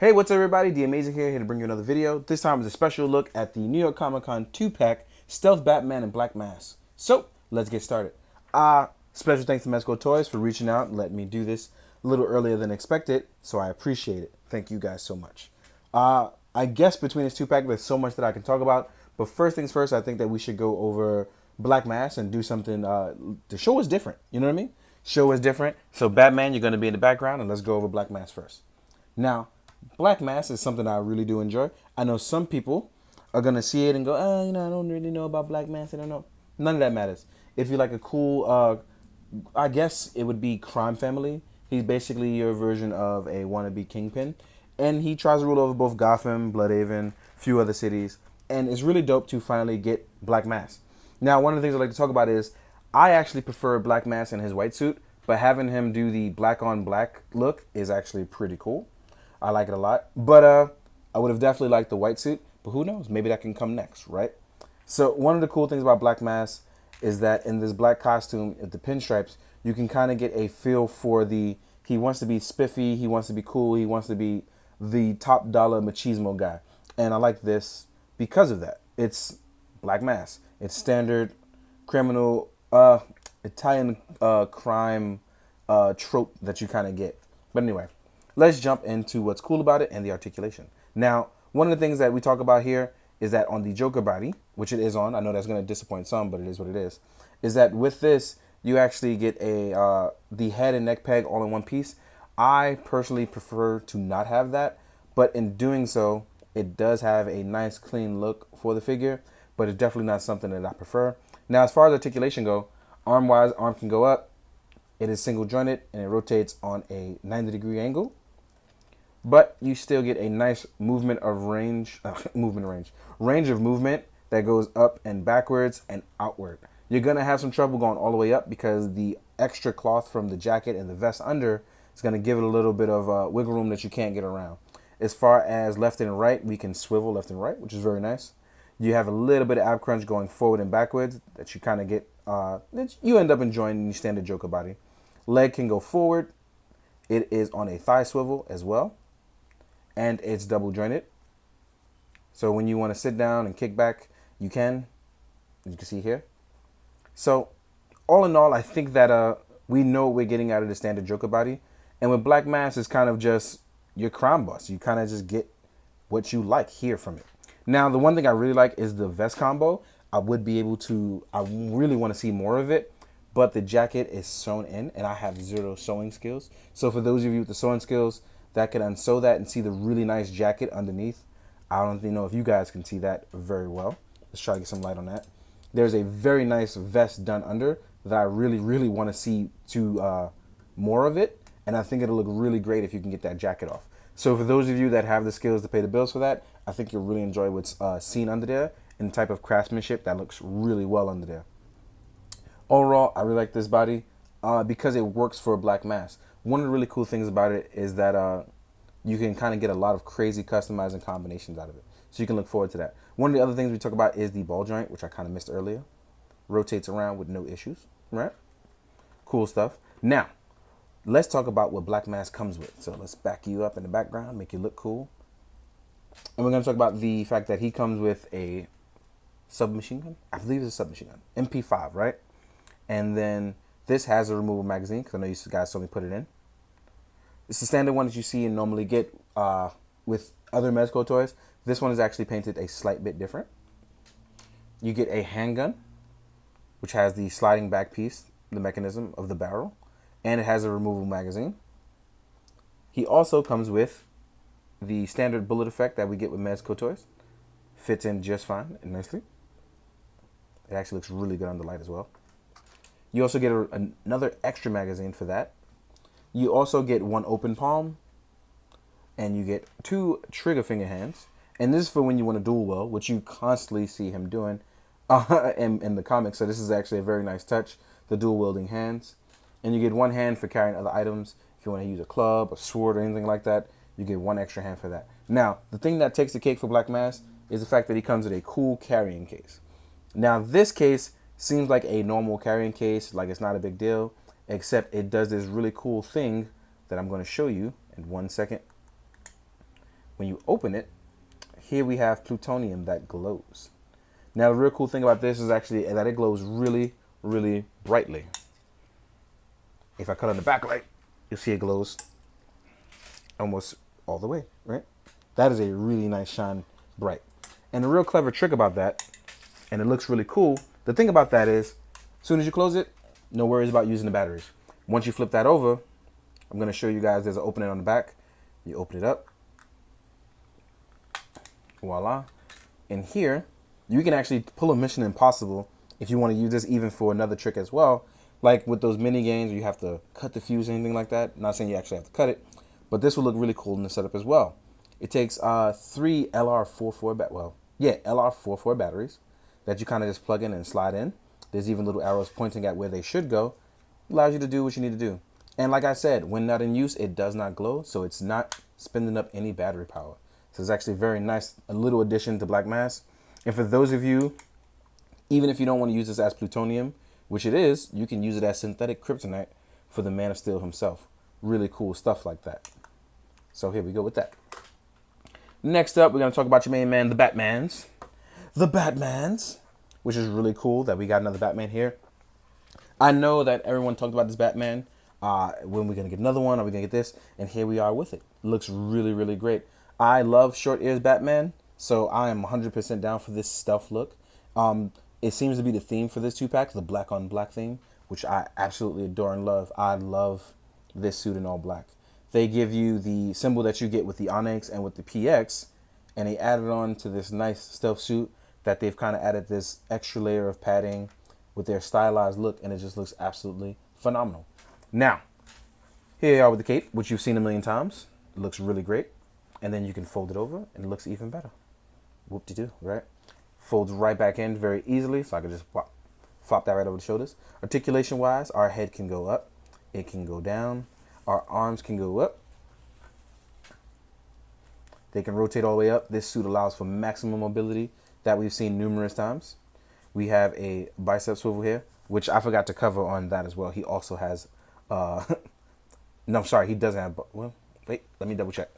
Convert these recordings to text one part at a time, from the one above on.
Hey, what's up everybody? The Amazing here to bring you another video. This time is a special look at the New York Comic Con 2-pack Stealth Batman and Black Mask. So, let's get started. Special thanks to Mezco Toyz for reaching out and letting me do this a little earlier than expected, so I appreciate it. Thank you guys so much. I guess between this 2-pack, there's so much that I can talk about, but first things first, I think that we should go over Black Mask and do something. The show is different, you know what I mean? Show is different. So Batman, you're going to be in the background, and let's go over Black Mask first. Now, Black Mask is something I really do enjoy. I know some people are going to see it and go, I don't really know about Black Mask. I don't know. None of that matters. If you like a cool, I guess it would be crime family. He's basically your version of a wannabe kingpin. And he tries to rule over both Gotham, Bloodhaven, a few other cities. And it's really dope to finally get Black Mask. Now, one of the things I'd like to talk about is I actually prefer Black Mask in his white suit. But having him do the black on black look is actually pretty cool. I like it a lot. But I would have definitely liked the white suit. But who knows? Maybe that can come next, right? So one of the cool things about Black Mask is that in this black costume, with the pinstripes, you can kind of get a feel for he wants to be spiffy, he wants to be cool, he wants to be the top dollar machismo guy. And I like this because of that. It's Black Mask. It's standard criminal, Italian crime trope that you kind of get. But anyway, let's jump into what's cool about it and the articulation. Now, one of the things that we talk about here is that on the Joker body, which it is on, I know that's going to disappoint some, but it is what it is that with this, you actually get the head and neck peg all in one piece. I personally prefer to not have that, but in doing so, it does have a nice clean look for the figure, but it's definitely not something that I prefer. Now, as far as articulation go, arm-wise, arm can go up. It is single jointed and it rotates on a 90-degree angle. But you still get a nice movement of range of movement that goes up and backwards and outward. You're going to have some trouble going all the way up because the extra cloth from the jacket and the vest under is going to give it a little bit of wiggle room that you can't get around. As far as left and right, we can swivel left and right, which is very nice. You have a little bit of ab crunch going forward and backwards that you kind of get, that you end up enjoying in your standard Joker body. Leg can go forward. It is on a thigh swivel as well. And it's double jointed. So when you want to sit down and kick back, you can. As you can see here. So all in all, I think that we know what we're getting out of the standard Joker body. And with Black Mask, it's kind of just your crime boss. You kind of just get what you like here from it. Now, the one thing I really like is the vest combo. I really want to see more of it. But the jacket is sewn in, and I have zero sewing skills. So for those of you with the sewing skills that can unsew that and see the really nice jacket underneath, I don't know if you guys can see that very well. Let's try to get some light on that. There's a very nice vest done under that I really, really want to see more of it. And I think it'll look really great if you can get that jacket off. So for those of you that have the skills to pay the bills for that, I think you'll really enjoy what's seen under there and the type of craftsmanship that looks really well under there. Overall, I really like this body because it works for a Black Mask. One of the really cool things about it is that you can kind of get a lot of crazy customizing combinations out of it. So you can look forward to that. One of the other things we talk about is the ball joint, which I kind of missed earlier. Rotates around with no issues, right? Cool stuff. Now, let's talk about what Black Mask comes with. So let's back you up in the background, make you look cool. And we're going to talk about the fact that he comes with a submachine gun. I believe it's a submachine gun. MP5, right? And then this has a removable magazine because I know you guys saw me put it in. It's the standard one that you see and normally get with other Mezco toys. This one is actually painted a slight bit different. You get a handgun, which has the sliding back piece, the mechanism of the barrel, and it has a removable magazine. He also comes with the standard bullet effect that we get with Mezco toys. Fits in just fine and nicely. It actually looks really good under light as well. You also get another extra magazine for that. You also get one open palm. And you get 2 trigger finger hands. And this is for when you want to dual wield, which you constantly see him doing in the comics. So this is actually a very nice touch, the dual wielding hands. And you get 1 hand for carrying other items. If you want to use a club, a sword, or anything like that, you get 1 extra hand for that. Now, the thing that takes the cake for Black Mask is the fact that he comes with a cool carrying case. Now, this case seems like a normal carrying case, like it's not a big deal, except it does this really cool thing that I'm going to show you in 1 second. when you open it, here we have plutonium that glows. Now, the real cool thing about this is actually that it glows really, really brightly. If I cut on the backlight, you'll see it glows almost all the way, right? That is a really nice shine bright. And the real clever trick about that, and it looks really cool, the thing about that is, as soon as you close it, no worries about using the batteries. Once you flip that over, I'm going to show you guys there's an opening on the back. You open it up. Voila. And here, you can actually pull a Mission Impossible if you want to use this even for another trick as well. Like with those mini games, you have to cut the fuse or anything like that. Not saying you actually have to cut it, but this will look really cool in the setup as well. It takes 3 LR44 batteries that you kind of just plug in and slide in. There's even little arrows pointing at where they should go. Allows you to do what you need to do. And like I said, when not in use, it does not glow, so it's not spending up any battery power. So it's actually very nice, a little addition to black mass. And for those of you, even if you don't want to use this as plutonium, which it is, you can use it as synthetic kryptonite for the Man of Steel himself. Really cool stuff like that. So here we go with that. Next up, we're going to talk about your main man, the Batmans. The Batmans, which is really cool that we got another Batman here. I know that everyone talked about this Batman. When we're going to get another one, are we going to get this? And here we are with it. Looks really, really great. I love short ears Batman, so I am 100% down for this stealth look. It seems to be the theme for this 2-pack, the black on black theme, which I absolutely adore and love. I love this suit in all black. They give you the symbol that you get with the Onyx and with the PX, and they added on to this nice stealth suit that they've kind of added this extra layer of padding with their stylized look, and it just looks absolutely phenomenal. Now, here you are with the cape, which you've seen a million times. It looks really great. And then you can fold it over, and it looks even better. Whoop-de-doo, right? Folds right back in very easily, so I can just flop that right over the shoulders. Articulation-wise, our head can go up. It can go down. Our arms can go up. They can rotate all the way up. This suit allows for maximum mobility that we've seen numerous times. We have a bicep swivel here, which I forgot to cover on that as well. He also has, no, I'm sorry, he doesn't have, well, wait, let me double check.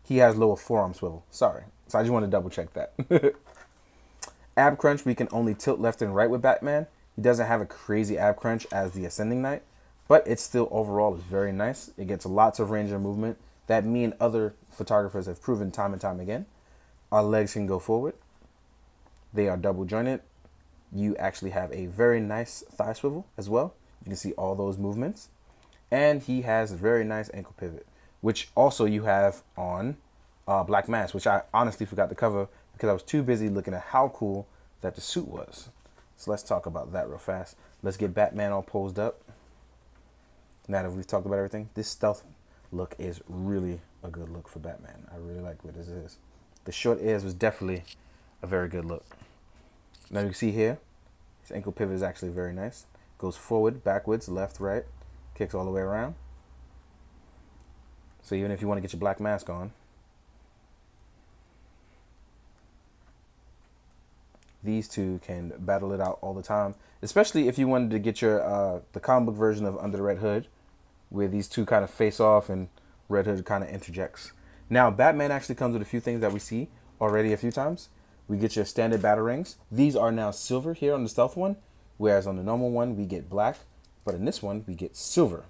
He has lower forearm swivel, sorry. So I just want to double check that. Ab crunch, we can only tilt left and right with Batman. He doesn't have a crazy ab crunch as the Ascending Knight, but it still overall is very nice. It gets lots of range of movement that me and other photographers have proven time and time again. Our legs can go forward. They are double jointed. You actually have a very nice thigh swivel as well. You can see all those movements. And he has a very nice ankle pivot, which also you have on Black Mass, which I honestly forgot to cover because I was too busy looking at how cool that the suit was. So let's talk about that real fast. Let's get Batman all posed up. Now that we've talked about everything, this stealth look is really a good look for Batman. I really like what this is. The short ears was definitely a very good look. Now you can see here, his ankle pivot is actually very nice. Goes forward, backwards, left, right, kicks all the way around. So even if you want to get your black mask on, these two can battle it out all the time. Especially if you wanted to get your the comic book version of Under the Red Hood, where these two kind of face off and Red Hood kind of interjects. Now, Batman actually comes with a few things that we see already a few times. We get your standard batarangs. These are now silver here on the stealth one, whereas on the normal one, we get black. But in this one, we get silver.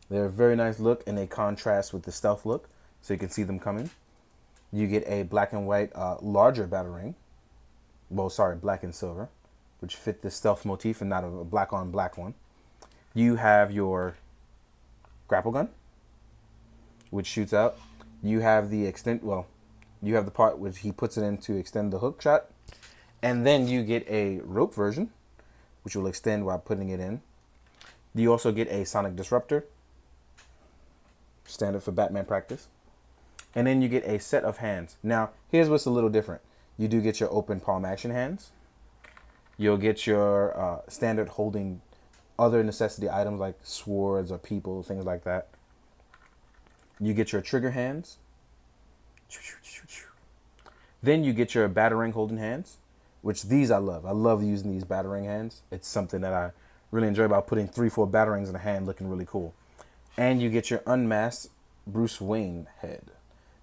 They're a very nice look, and they contrast with the stealth look, so you can see them coming. You get a black and white larger batarang. Well, sorry, black and silver, which fit the stealth motif and not a black on black one. You have your grapple gun, which shoots out. You have the you have the part which he puts it in to extend the hook shot. And then you get a rope version, which will extend while putting it in. You also get a sonic disruptor, standard for Batman practice. And then you get a set of hands. Now, here's what's a little different. You do get your open palm action hands. You'll get your standard holding other necessity items like swords or people, things like that. You get your trigger hands. Then you get your batarang holding hands, which these I love. I love using these batarang hands. It's something that I really enjoy about putting 3-4 batarangs in a hand looking really cool. And you get your unmasked Bruce Wayne head.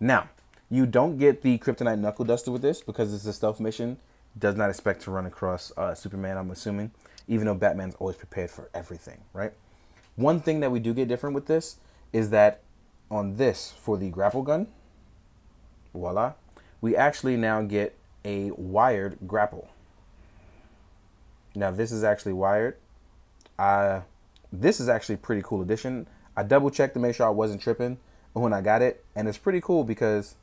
Now, you don't get the Kryptonite Knuckle Duster with this because it's a stealth mission. Does not expect to run across Superman, I'm assuming, even though Batman's always prepared for everything, right? One thing that we do get different with this is that on this, for the grapple gun, voila, we actually now get a wired grapple. Now, this is actually wired. This is actually a pretty cool addition. I double checked to make sure I wasn't tripping when I got it, and it's pretty cool because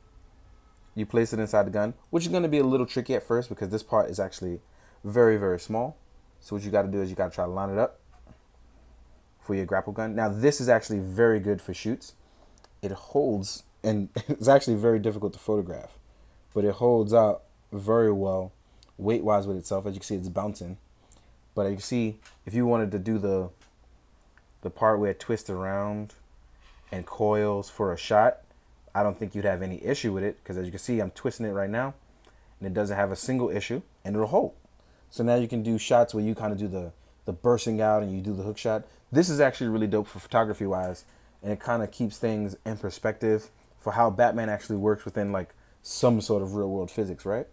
you place it inside the gun, which is going to be a little tricky at first because this part is actually very, very small. So what you got to do is you got to try to line it up for your grapple gun. Now, this is actually very good for shoots. It holds, and it's actually very difficult to photograph, but it holds out very well weight-wise with itself. As you can see, it's bouncing. But as you can see, if you wanted to do the part where it twists around and coils for a shot, I don't think you'd have any issue with it because as you can see, I'm twisting it right now and it doesn't have a single issue and it'll hold. So now you can do shots where you kind of do the bursting out and you do the hook shot. This is actually really dope for photography wise, and it kind of keeps things in perspective for how Batman actually works within like some sort of real world physics, right?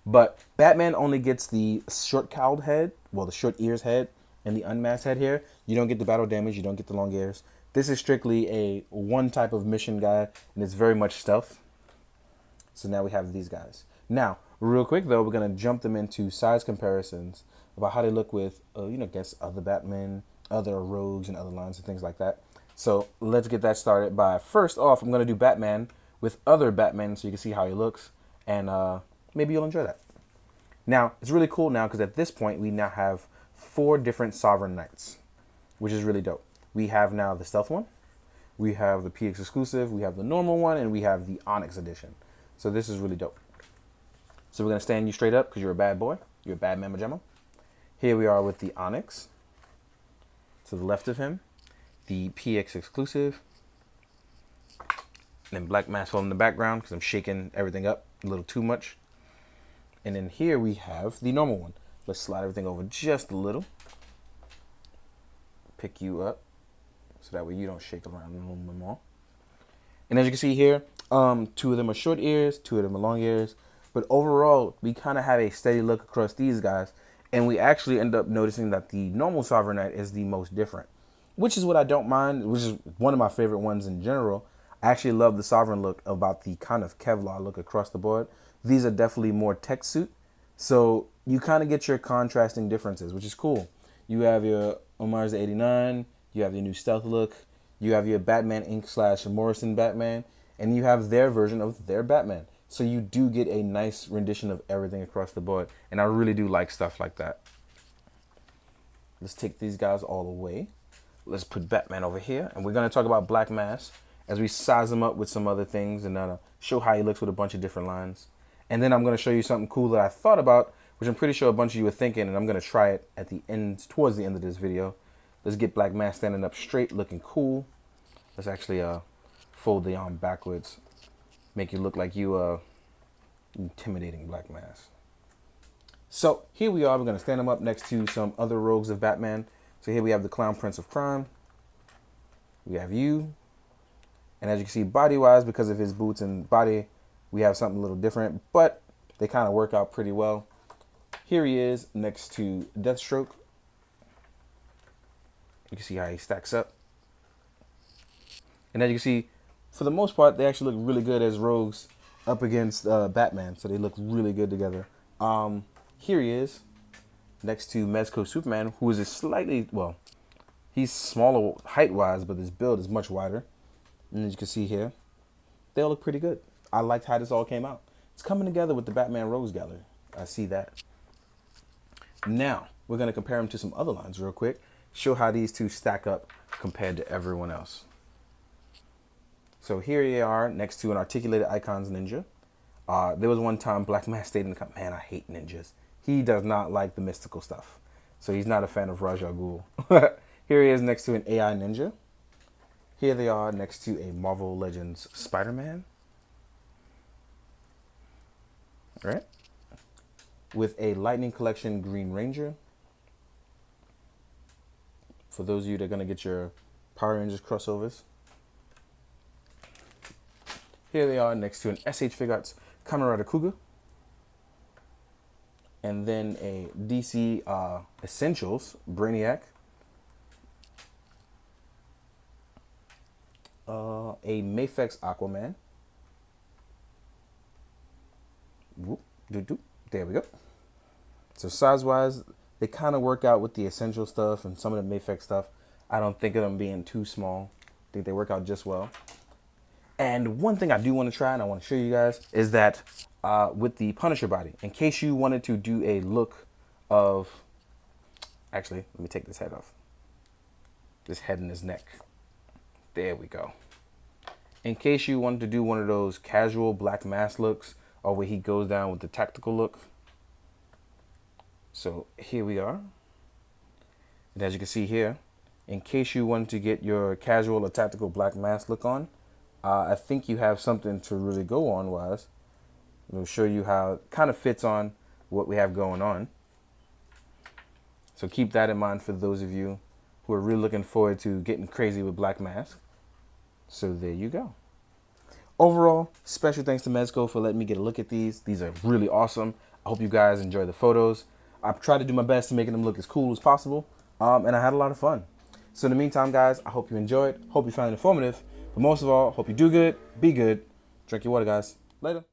But Batman only gets the short cowled head, well, the short ears head and the unmasked head here. You don't get the battle damage, you don't get the long ears. This is strictly a one type of mission guy, and it's very much stealth. So now we have these guys. Now, real quick though, we're gonna jump them into size comparisons about how they look with, against other Batman, other rogues, and other lines and things like that. So let's get that started by, first off, I'm gonna do Batman with other Batman so you can see how he looks, and maybe you'll enjoy that. Now, it's really cool now because at this point, we now have 4 different Sovereign Knights, which is really dope. We have now the Stealth one, we have the PX exclusive, we have the normal one, and we have the Onyx edition. So this is really dope. So we're going to stand you straight up because you're a bad boy. You're a bad mamma jamma. Here we are with the Onyx. To the left of him, the PX exclusive. And then Black Mask in the background because I'm shaking everything up a little too much. And then here we have the normal one. Let's slide everything over just a little. Pick you up so that way you don't shake around a little bit more. And as you can see here, 2 of them are short ears, 2 of them are long ears. But overall, we kind of have a steady look across these guys. And we actually end up noticing that the normal Sovereign Knight is the most different, which is what I don't mind, which is one of my favorite ones in general. I actually love the Sovereign look about the kind of Kevlar look across the board. These are definitely more tech suit. So you kind of get your contrasting differences, which is cool. You have your Omar's 89, you have your new stealth look, you have your Batman Inc. / Morrison Batman, and you have their version of their Batman. So you do get a nice rendition of everything across the board. And I really do like stuff like that. Let's take these guys all away. Let's put Batman over here. And we're going to talk about Black Mask as we size him up with some other things and show how he looks with a bunch of different lines. And then I'm going to show you something cool that I thought about, which I'm pretty sure a bunch of you were thinking, and I'm going to try it at the end, towards the end of this video. Let's get Black Mask standing up straight, looking cool. Let's actually fold the arm backwards. Make you look like you intimidating Black Mask. So here we are. We're going to stand him up next to some other rogues of Batman. So here we have the Clown Prince of Crime. We have you. And as you can see, body-wise, because of his boots and body, we have something a little different, but they kind of work out pretty well. Here he is next to Deathstroke. You can see how he stacks up. And as you can see, for the most part, they actually look really good as rogues up against Batman. So they look really good together. Here he is next to Mezco Superman, who is a slightly, well, he's smaller height-wise, but his build is much wider. And as you can see here, they all look pretty good. I liked how this all came out. It's coming together with the Batman Rogues Gallery. I see that. Now, we're going to compare them to some other lines real quick. Show how these two stack up compared to everyone else. So here they are next to an articulated Icons ninja. There was one time Black Mask stayed in the comment, man, I hate ninjas. He does not like the mystical stuff. So he's not a fan of Ra's al Ghul. Here he is next to an AI ninja. Here they are next to a Marvel Legends Spider-Man. All right. With a Lightning Collection Green Ranger. For those of you that are going to get your Power Rangers crossovers. Here they are next to an SH Fig Arts Kamen Rider Kuga. And then a DC Essentials Brainiac. A Mafex Aquaman. Whoop, doo -doo. There we go. So size-wise, they kind of work out with the essential stuff and some of the Mafex stuff. I don't think of them being too small. I think they work out just well. And one thing I do want to try, and I want to show you guys, is that with the Punisher body, in case you wanted to do a look of... Actually, let me take this head off. This head and his neck. There we go. In case you wanted to do one of those casual Black Mask looks, or where he goes down with the tactical look. So here we are. And as you can see here, in case you wanted to get your casual or tactical Black Mask look on, I think you have something to really go on wise. It'll show you how it kind of fits on what we have going on. So keep that in mind for those of you who are really looking forward to getting crazy with Black Mask. So there you go. Overall, special thanks to Mezco for letting me get a look at these. These are really awesome. I hope you guys enjoy the photos. I've tried to do my best to make them look as cool as possible. And I had a lot of fun. So in the meantime, guys, I hope you enjoyed. Hope you found it informative. But most of all, hope you do good, be good. Drink your water, guys. Later.